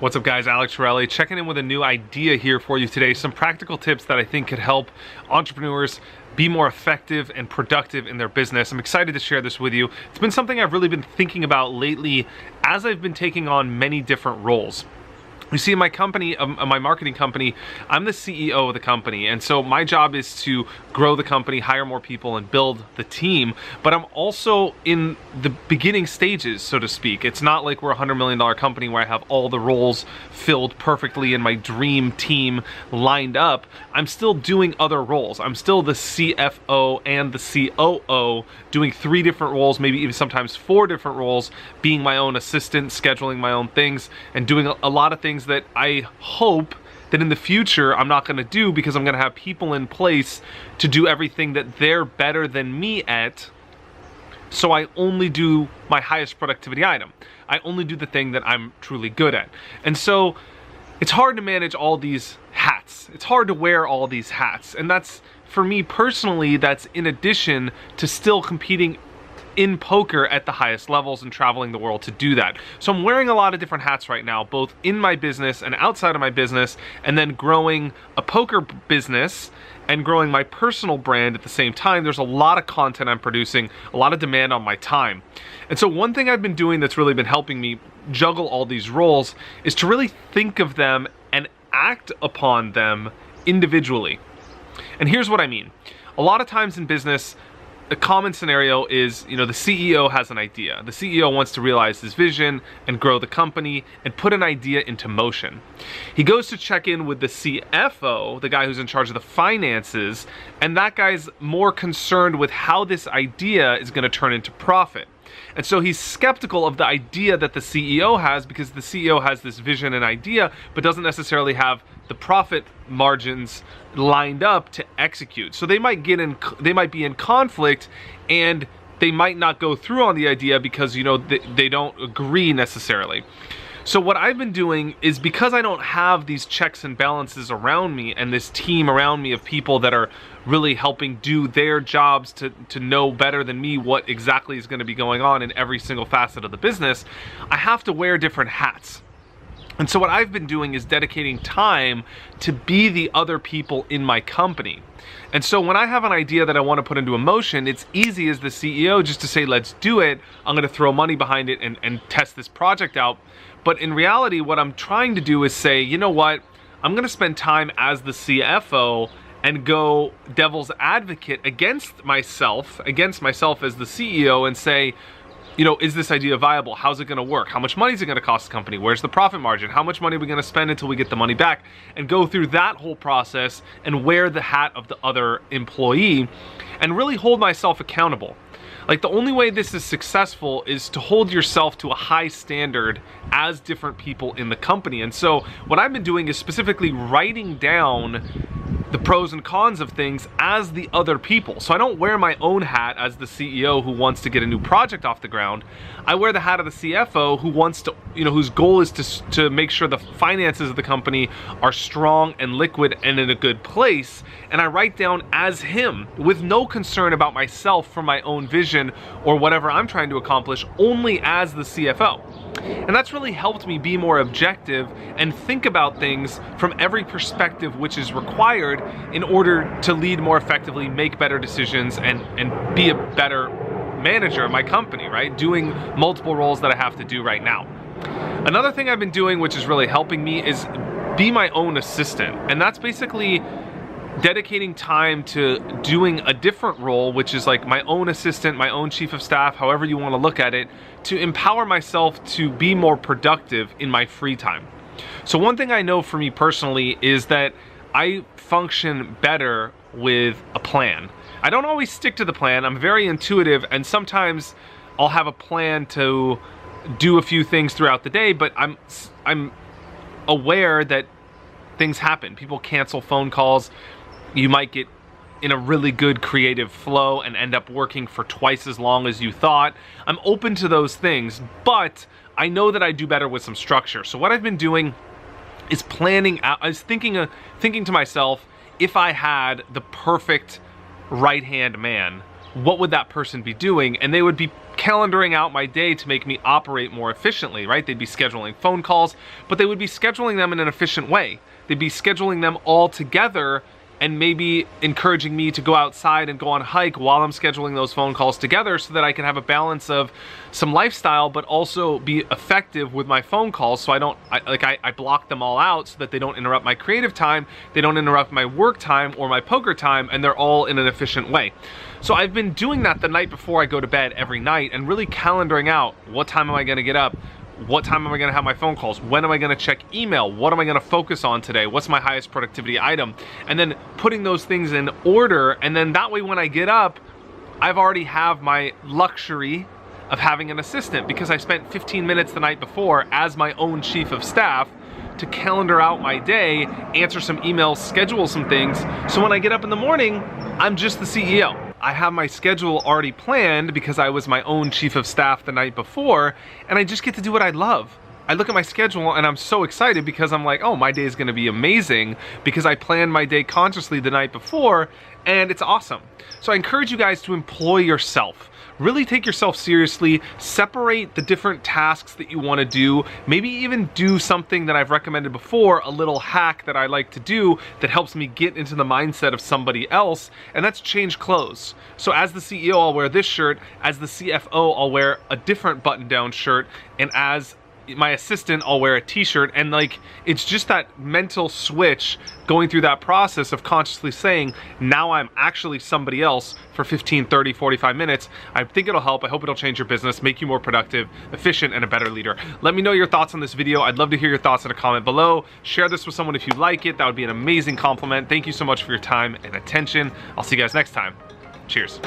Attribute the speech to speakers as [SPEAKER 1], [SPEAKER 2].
[SPEAKER 1] What's up guys, Alec Torelli checking in with a new idea here for you today. Some practical tips that I think could help entrepreneurs be more effective and productive in their business. I'm excited to share this with you. It's been something I've really been thinking about lately as I've been taking on many different roles. You see, in my company, my marketing company, I'm the CEO of the company, and so my job is to grow the company, hire more people, and build the team, but I'm also in the beginning stages, so to speak. It's not like we're a $100 million company where I have all the roles filled perfectly and my dream team lined up. I'm still doing other roles. I'm still the CFO and the COO, doing 3 different roles, maybe even sometimes 4 different roles, being my own assistant, scheduling my own things, and doing a lot of things that I hope that in the future I'm not going to do, because I'm going to have people in place to do everything that they're better than me at. So I only do my highest productivity item. I only do the thing that I'm truly good at. And so it's hard to manage all these hats. It's hard to wear all these hats. And that's, for me personally, that's in addition to still competing in poker at the highest levels and traveling the world to do that. So I'm wearing a lot of different hats right now, both in my business and outside of my business, and then growing a poker business and growing my personal brand at the same time. There's a lot of content I'm producing, a lot of demand on my time. And so one thing I've been doing that's really been helping me juggle all these roles is to really think of them and act upon them individually. And here's what I mean. A lot of times in business, a common scenario is, the CEO has an idea. The CEO wants to realize his vision and grow the company and put an idea into motion. He goes to check in with the CFO, the guy who's in charge of the finances, and that guy's more concerned with how this idea is going to turn into profit. And so he's skeptical of the idea that the CEO has, because the CEO has this vision and idea, but doesn't necessarily have the profit margins lined up to execute. So they might be in conflict, and they might not go through on the idea because they don't agree necessarily. So what I've been doing is, because I don't have these checks and balances around me and this team around me of people that are really helping do their jobs to know better than me what exactly is going to be going on in every single facet of the business, I have to wear different hats. And so what I've been doing is dedicating time to be the other people in my company. And so when I have an idea that I want to put into motion, it's easy as the CEO just to say, let's do it. I'm going to throw money behind it and test this project out. But in reality, what I'm trying to do is say, you know what? I'm going to spend time as the CFO and go devil's advocate against myself as the CEO, and say, is this idea viable? How's it going to work? How much money is it going to cost the company? Where's the profit margin? How much money are we going to spend until we get the money back? And go through that whole process and wear the hat of the other employee and really hold myself accountable. Like, the only way this is successful is to hold yourself to a high standard as different people in the company. And so what I've been doing is specifically writing down the pros and cons of things as the other people. So I don't wear my own hat as the CEO who wants to get a new project off the ground. I wear the hat of the CFO who wants to, whose goal is to make sure the finances of the company are strong and liquid and in a good place. And I write down as him, with no concern about myself for my own vision or whatever I'm trying to accomplish, only as the CFO. And that's really helped me be more objective and think about things from every perspective which is required in order to lead more effectively, make better decisions, and be a better manager of my company, right? Doing multiple roles that I have to do right now. Another thing I've been doing, which is really helping me, is be my own assistant. And that's basically dedicating time to doing a different role, which is like my own assistant, my own chief of staff, however you want to look at it, to empower myself to be more productive in my free time. So one thing I know for me personally is that I function better with a plan. I don't always stick to the plan. I'm very intuitive, and sometimes I'll have a plan to do a few things throughout the day, but I'm aware that things happen. People cancel phone calls. You might get in a really good creative flow and end up working for twice as long as you thought. I'm open to those things, but I know that I do better with some structure. So what I've been doing is planning out. I was thinking to myself, if I had the perfect right-hand man, what would that person be doing? And they would be calendaring out my day to make me operate more efficiently, right? They'd be scheduling phone calls, but they would be scheduling them in an efficient way. They'd be scheduling them all together and maybe encouraging me to go outside and go on a hike while I'm scheduling those phone calls together so that I can have a balance of some lifestyle, but also be effective with my phone calls. So I block them all out so that they don't interrupt my creative time, they don't interrupt my work time or my poker time, and they're all in an efficient way. So I've been doing that the night before I go to bed every night and really calendaring out what time am I gonna get up, what time am I gonna have my phone calls? When am I gonna check email? What am I gonna focus on today? What's my highest productivity item? And then putting those things in order, and then that way when I get up, I've already have my luxury of having an assistant because I spent 15 minutes the night before as my own chief of staff to calendar out my day, answer some emails, schedule some things. So when I get up in the morning, I'm just the CEO. I have my schedule already planned because I was my own chief of staff the night before, and I just get to do what I love. I look at my schedule and I'm so excited because I'm like, oh, my day is gonna be amazing because I planned my day consciously the night before, and it's awesome. So I encourage you guys to employ yourself. Really take yourself seriously, separate the different tasks that you wanna do, maybe even do something that I've recommended before, a little hack that I like to do that helps me get into the mindset of somebody else, and that's change clothes. So as the CEO, I'll wear this shirt, as the CFO, I'll wear a different button-down shirt, and as my assistant, I'll wear a t-shirt, and like, it's just that mental switch going through that process of consciously saying, now I'm actually somebody else for 15, 30, 45 minutes. I think it'll help. I hope it'll change your business, make you more productive, efficient, and a better leader. Let me know your thoughts on this video. I'd love to hear your thoughts in a comment below. Share this with someone if you like it. That would be an amazing compliment. Thank you so much for your time and attention. I'll see you guys next time. Cheers.